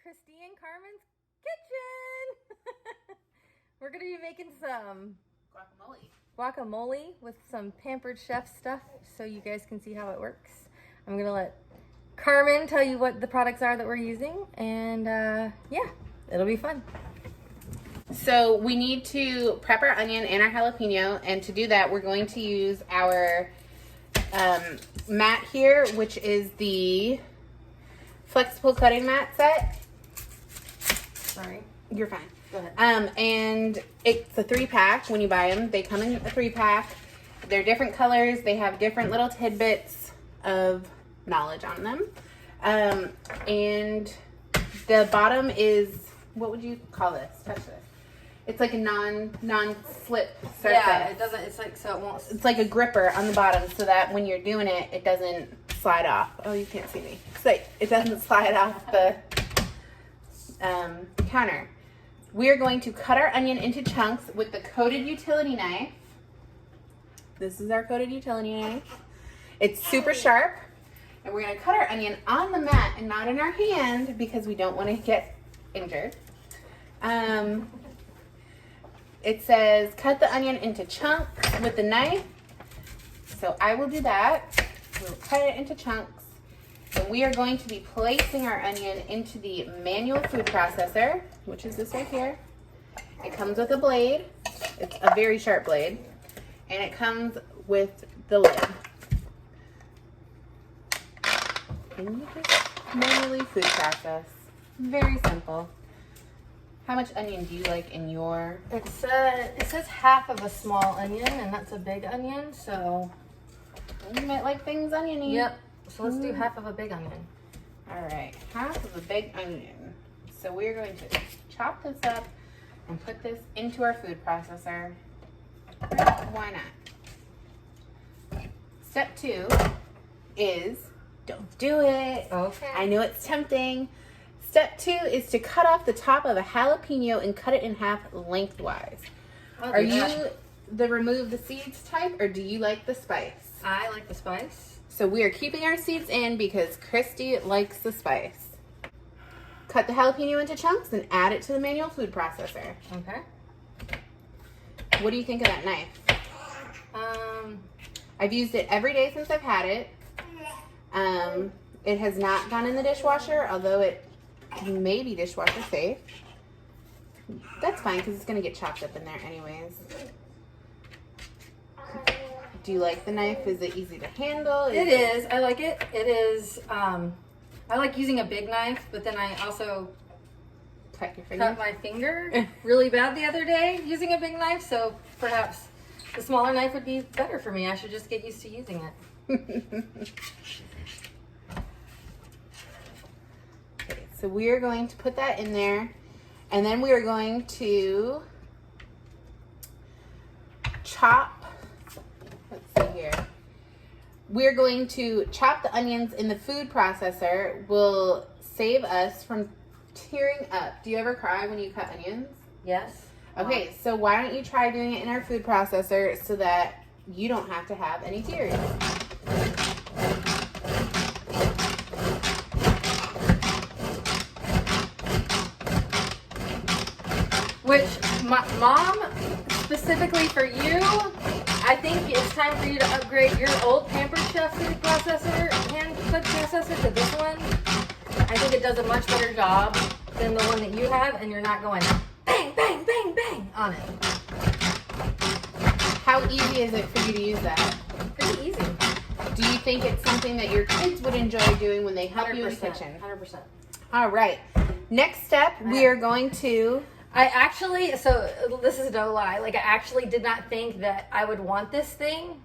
Kristi and Carmen's kitchen. We're going to be making some guacamole with some Pampered Chef stuff so you guys can see how it works. I'm going to let Carmen tell you what the products are that we're using, and yeah, it'll be fun. So we need to prep our onion and our jalapeno, and to do that we're going to use our mat here, which is the flexible cutting mat set. Sorry. You're fine. Go ahead. And it's a 3-pack when you buy them. They come in a 3-pack. They're different colors. They have different little tidbits of knowledge on them. And the bottom is, what would you call this? Touch this. It's like a non-slip surface. Yeah, it doesn't, it's like, so it won't. It's like a gripper on the bottom so that when you're doing it, it doesn't slide off. Oh, you can't see me. It's like, it doesn't slide off the counter. We are going to cut our onion into chunks with the coated utility knife. This is our coated utility knife. It's super sharp. And we're going to cut our onion on the mat and not in our hand because we don't want to get injured. It says cut the onion into chunks with the knife. So I will do that. We'll cut it into chunks. And we are going to be placing our onion into the manual food processor, which is this right here. It comes with a blade. It's a very sharp blade. And it comes with the lid. And you just manually food process. Very simple. How much onion do you like in your? It says half of a small onion, and that's a big onion, so. You might like things oniony. Yep. So let's do half of a big onion. All right, half of a big onion. So we're going to chop this up and put this into our food processor. Why not? Step 2 is don't do it. Okay. I know it's tempting. Step 2 is to cut off the top of a jalapeno and cut it in half lengthwise. Are you the remove the seeds type, or do you like the spice? I like the spice. So we are keeping our seeds in because Kristi likes the spice. Cut the jalapeno into chunks and add it to the manual food processor. Okay. What do you think of that knife? I've used it every day since I've had it. It has not gone in the dishwasher, although it may be dishwasher safe. That's fine because it's going to get chopped up in there anyways. Do you like the knife? Is it easy to handle? It is. I like it. It is. I like using a big knife, but then I also cut your finger. Cut my finger really bad the other day using a big knife, so perhaps the smaller knife would be better for me. I should just get used to using it. Okay, so we are going to put that in there, and then we are going to chop. Let's see here. We're going to chop the onions in the food processor. Will save us from tearing up. Do you ever cry when you cut onions? Yes. Okay, so why don't you try doing it in our food processor so that you don't have to have any tears. Which, Mom, specifically for you, I think it's time for you to upgrade your old Pampered Chef food processor, hand food processor, to this one. I think it does a much better job than the one that you have, and you're not going bang, bang, bang, bang on it. How easy is it for you to use that? Pretty easy. Do you think it's something that your kids would enjoy doing when they help you in the kitchen? 100%. All right. Next step, we are going to... So this is no lie, like I actually did not think that I would want this thing.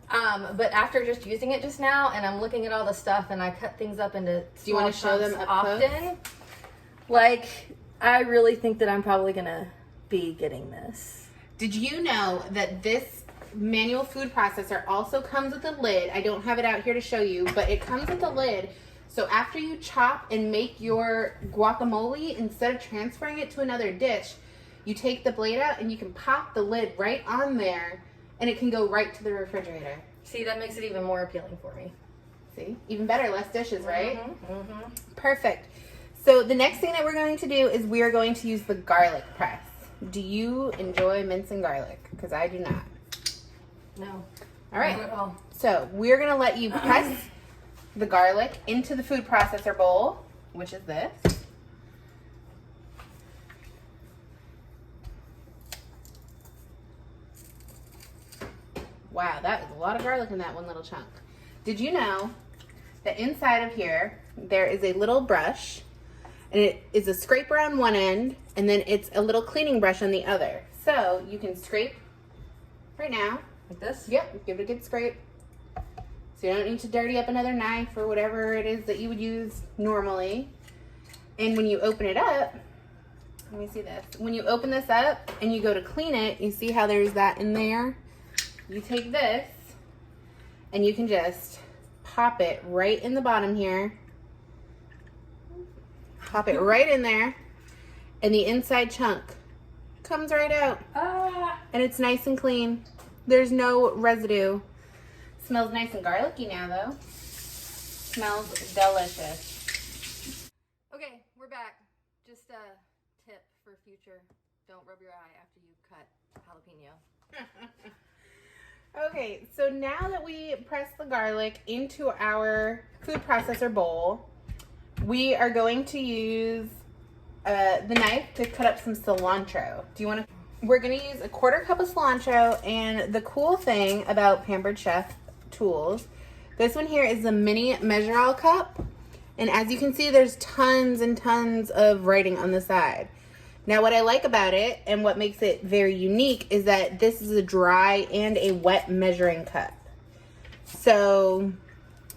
But after just using it just now, and I'm looking at all the stuff, and I cut things up into small Do you want to show them up often, close? Like, I really think that I'm probably gonna be getting this. Did you know that this manual food processor also comes with a lid? I don't have it out here to show you, but it comes with a lid. So after you chop and make your guacamole, instead of transferring it to another dish, you take the blade out and you can pop the lid right on there, and it can go right to the refrigerator. See, that makes it even more appealing for me. See? Even better, less dishes, right? Mm-hmm. Perfect. So the next thing that we're going to do is we are going to use the garlic press. Do you enjoy mincing garlic? Because I do not. No. All right. Not at all. So we're going to let you press the garlic into the food processor bowl, which is this. Wow, that is a lot of garlic in that one little chunk. Did you know that inside of here, there is a little brush, and it is a scraper on one end, and then it's a little cleaning brush on the other. So you can scrape right now. Like this? Yep, give it a good scrape. So you don't need to dirty up another knife or whatever it is that you would use normally. And when you open it up, let me see this. When you open this up and you go to clean it, you see how there's that in there? You take this and you can just pop it right in the bottom here. Pop it right in there, and the inside chunk comes right out. And it's nice and clean. There's no residue. Smells nice and garlicky now, though. Smells delicious. Okay, we're back. Just a tip for future. Don't rub your eye after you cut jalapeno. Okay, so now that we press the garlic into our food processor bowl, we are going to use the knife to cut up some cilantro. Do you want to? We're going to use a 1/4 cup of cilantro, and the cool thing about Pampered Chef tools, this one here is the mini measure-all cup, and as you can see, there's tons and tons of writing on the side. Now, what I like about it and what makes it very unique is that this is a dry and a wet measuring cup. So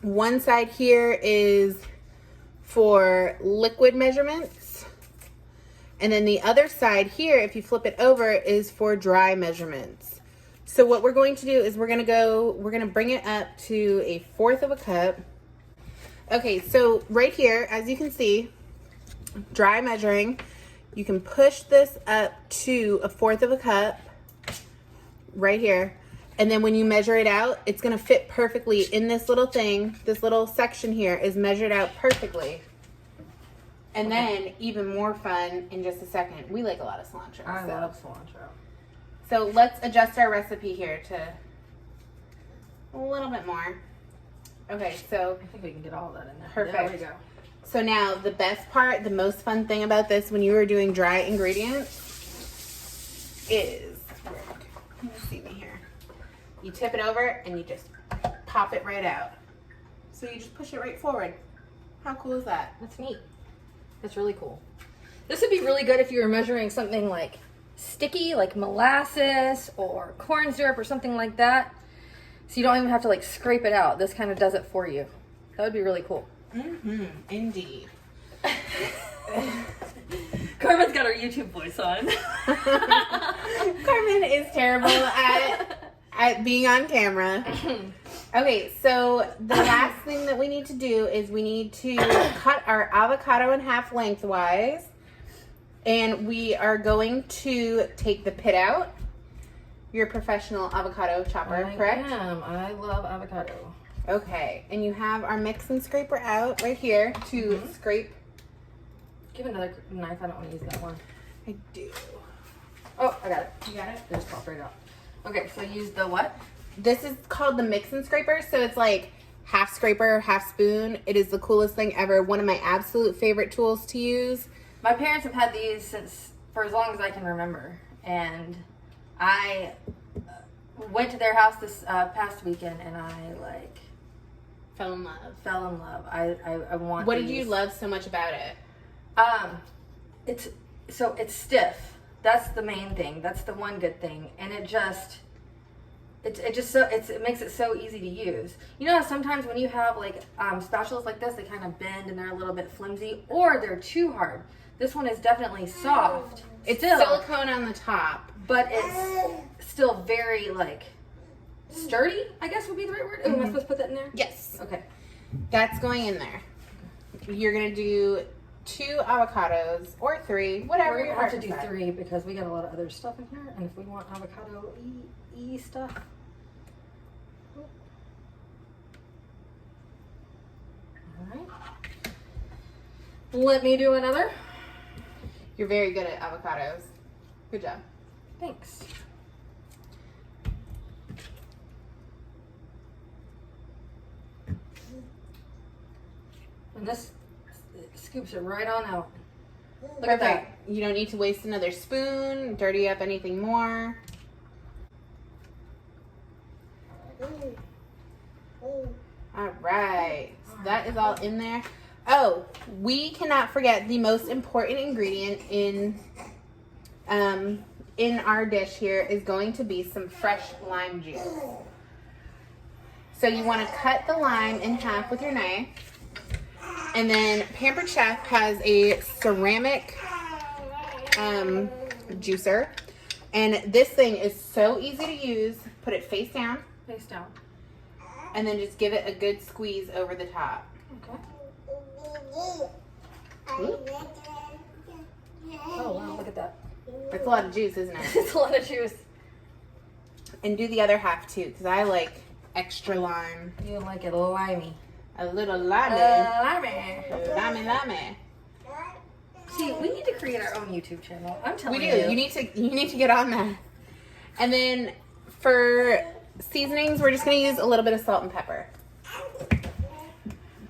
one side here is for liquid measurements, and then the other side here, if you flip it over, is for dry measurements. So what we're going to do is we're going to bring it up to a 1/4 of a cup. Okay, so right here, as you can see, dry measuring, you can push this up to a 1/4 of a cup right here. And then when you measure it out, it's going to fit perfectly in this little thing. This little section here is measured out perfectly. And then even more fun in just a second. We like a lot of cilantro. I love cilantro. So let's adjust our recipe here to a little bit more. Okay, so I think we can get all of that in there. perfect. There we go. So now the best part, the most fun thing about this when you are doing dry ingredients is, let me see me here. You tip it over and you just pop it right out. So you just push it right forward. How cool is that? That's neat. That's really cool. This would be really good if you were measuring something like sticky, like molasses or corn syrup or something like that. So you don't even have to like scrape it out. This kind of does it for you. That would be really cool. Mm-hmm, indeed. Carmen's got her YouTube voice on. Carmen is terrible at being on camera. Okay, so the last thing that we need to do is we need to cut our avocado in half lengthwise. And we are going to take the pit out. You're a professional avocado chopper, correct? I am. I love avocado. Okay, and you have our mix and scraper out right here to scrape. Give another knife. I don't want to use that one. I do. Oh, I got it. You got it? It just popped right out. Okay, so use the what? This is called the mix and scraper, so it's like half scraper, half spoon. It is the coolest thing ever. One of my absolute favorite tools to use. My parents have had these since for as long as I can remember, and I went to their house this past weekend, and I like Fell in love. fell in love. I want. What did you these. love so much about it? It's stiff. That's the main thing. That's the one good thing, and it makes it so easy to use. You know how sometimes when you have like spatulas like this, they kind of bend and they're a little bit flimsy, or they're too hard. This one is definitely soft. It's still silicone on the top. but it's still very like sturdy, I guess would be the right word. Am I supposed to put that in there? Yes. Okay. That's going in there. You're going to do 2 avocados or 3, whatever We're your gonna have heart to do decides. 3 because we got a lot of other stuff in here, and if we want avocado stuff. All right. Let me do another. You're very good at avocados. Good job. Thanks. And this scoops it right on out. Look at that. You don't need to waste another spoon, dirty up anything more. All right, so that is all in there. Oh, we cannot forget the most important ingredient in our dish here is going to be some fresh lime juice. So you want to cut the lime in half with your knife. And then Pampered Chef has a ceramic juicer. And this thing is so easy to use. Put it face down. Face down. And then just give it a good squeeze over the top. Okay. Ooh. Oh, wow, look at that. That's a lot of juice, isn't it? It's a lot of juice. And do the other half too, because I like extra lime. You like it limey. A little limey. Limey. Limey. See, we need to create our own YouTube channel. I'm telling We you. do. You need to get on that. And then for seasonings, we're just going to use a little bit of salt and pepper.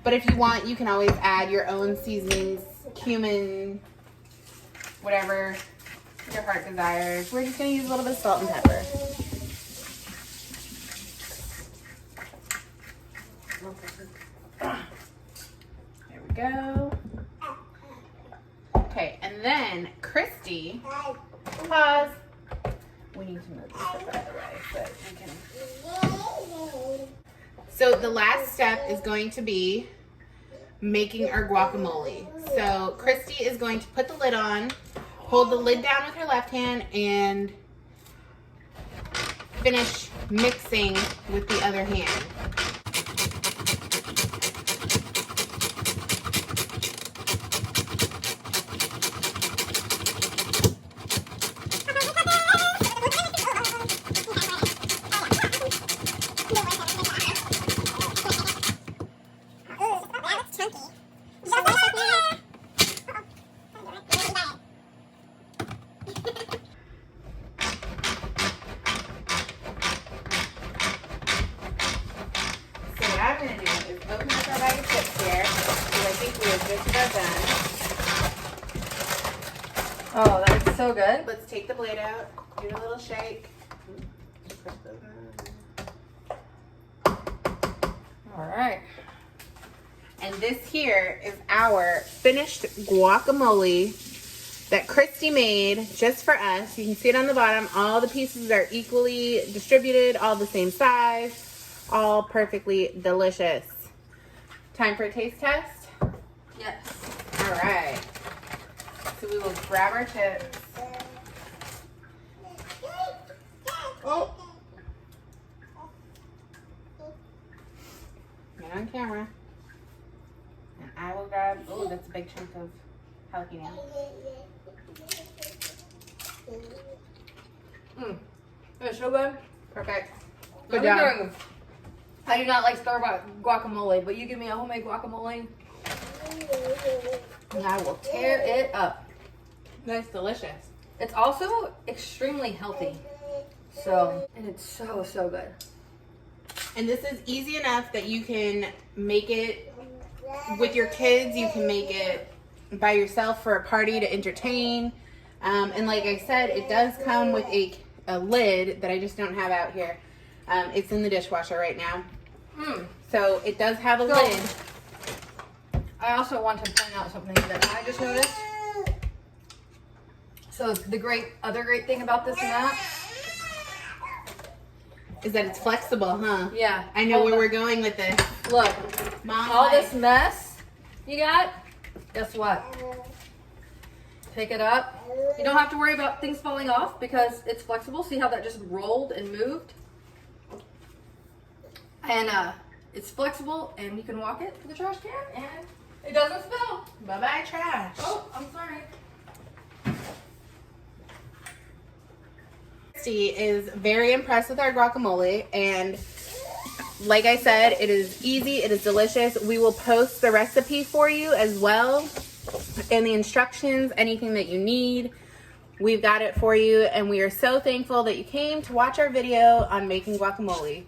But if you want, you can always add your own seasonings, cumin, whatever your heart desires. We're just going to use a little bit of salt and pepper. There we go. Okay, and then Kristi, pause. We need to move this out of the way, but we can. So the last step is going to be making our guacamole. So Kristi is going to put the lid on, hold the lid down with her left hand, and finish mixing with the other hand. I'm going to do is open up our bag of chips here, because I think we are just about done. Oh, that is so good. Let's take the blade out, give it a little shake. All right. And this here is our finished guacamole that Kristi made just for us. You can see it on the bottom. All the pieces are equally distributed, all the same size. All perfectly delicious. Time for a taste test? Yes. All right. So we will grab our chips. Oh. Get on camera. And I will grab, oh, that's a big chunk of jalapeno. It's so good. Perfect. Good Good job. job. I do not like store-bought guacamole, but you give me a homemade guacamole, and I will tear it up. That's delicious. It's also extremely healthy. So, and it's so, so good. And this is easy enough that you can make it with your kids. You can make it by yourself for a party to entertain. And like I said, it does come with a lid that I just don't have out here. It's in the dishwasher right now. So it does have a lid. I also want to point out something that I just noticed. So the other great thing about this and that Is that it's flexible, huh? Yeah. I know where we're going with this. Look, Mom, all this mess you got, guess what? Pick it up. You don't have to worry about things falling off because it's flexible. See how that just rolled and moved? And it's flexible and you can walk it to the trash can and it doesn't spill. Bye-bye, trash. Oh, I'm sorry. Kristi is very impressed with our guacamole, and like I said, it is easy, it is delicious. We will post the recipe for you as well in the instructions, anything that you need, we've got it for you. And we are so thankful that you came to watch our video on making guacamole.